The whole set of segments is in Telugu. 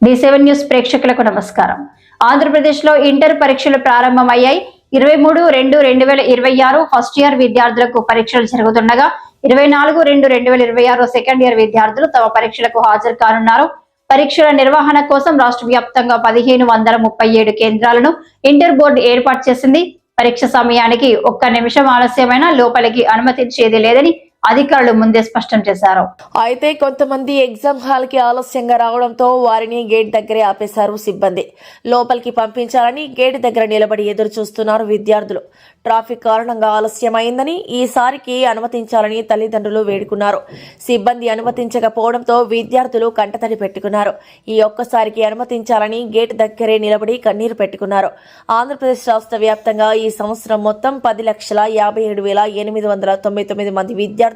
D7 న్యూస్ ప్రేక్షకులకు నమస్కారం. ఆంధ్రప్రదేశ్లో ఇంటర్ పరీక్షలు ప్రారంభమయ్యాయి. 23-2-2026 ఫస్ట్ ఇయర్ విద్యార్థులకు పరీక్షలు జరుగుతుండగా 24-2-2026 సెకండ్ ఇయర్ విద్యార్థులు తమ పరీక్షలకు హాజరు కానున్నారు. పరీక్షల నిర్వహణ కోసం రాష్ట్ర వ్యాప్తంగా 1537 కేంద్రాలను ఇంటర్ బోర్డు ఏర్పాటు చేసింది. పరీక్ష సమయానికి ఒక్క నిమిషం ఆలస్యమైనా లోపలికి అనుమతించేది లేదని అధికారులు ముందే స్పష్టం చేశారు. అయితే కొంతమంది ఎగ్జామ్ హాల్ కి ఆలస్యంగా రావడంతో వారిని గేట్ దగ్గరే ఆపేశారు సిబ్బంది. లోపలికి పంపించాలని గేట్ దగ్గర నిలబడి ఎదురు చూస్తున్నారు విద్యార్థులు. ట్రాఫిక్ కారణంగా ఆలస్యమైందని ఈసారికి అనుమతించాలని తల్లిదండ్రులు వేడుకున్నారు. సిబ్బంది అనుమతించకపోవడంతో విద్యార్థులు కంటతడి పెట్టుకున్నారు. ఈ ఒక్కసారికి అనుమతించాలని గేట్ దగ్గరే నిలబడి కన్నీరు పెట్టుకున్నారు. ఆంధ్రప్రదేశ్ రాష్ట్ర వ్యాప్తంగా ఈ సంవత్సరం మొత్తం 10,57,899 మంది విద్యార్థులు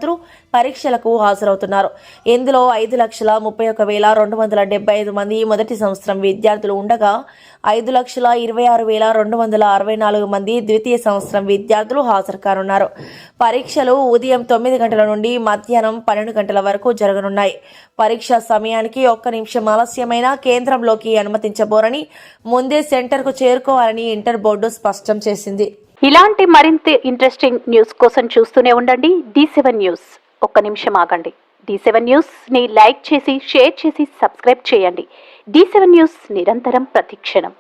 పరీక్షలకు హాజరవుతున్నారు. ఇందులో 5,31,275 మంది మొదటి సంవత్సరం విద్యార్థులు ఉండగా 5,26,264 మంది ద్వితీయ సంవత్సరం విద్యార్థులు హాజరు కానున్నారు. పరీక్షలు ఉదయం 9 గంటల నుండి మధ్యాహ్నం 12 గంటల వరకు జరగనున్నాయి. పరీక్ష సమయానికి ఒక్క నిమిషం ఆలస్యమైన కేంద్రంలోకి అనుమతించబోరని ముందే సెంటర్కు చేరుకోవాలని ఇంటర్ బోర్డు స్పష్టం చేసింది. ఇలాంటి మరింత ఇంట్రెస్టింగ్ న్యూస్ కోసం చూస్తూనే ఉండండి D7 న్యూస్. ఒక్క నిమిషం ఆగండి. D7 న్యూస్ ని లైక్ చేసి షేర్ చేసి సబ్స్క్రైబ్ చేయండి. D7 న్యూస్ నిరంతరం ప్రతిక్షణం.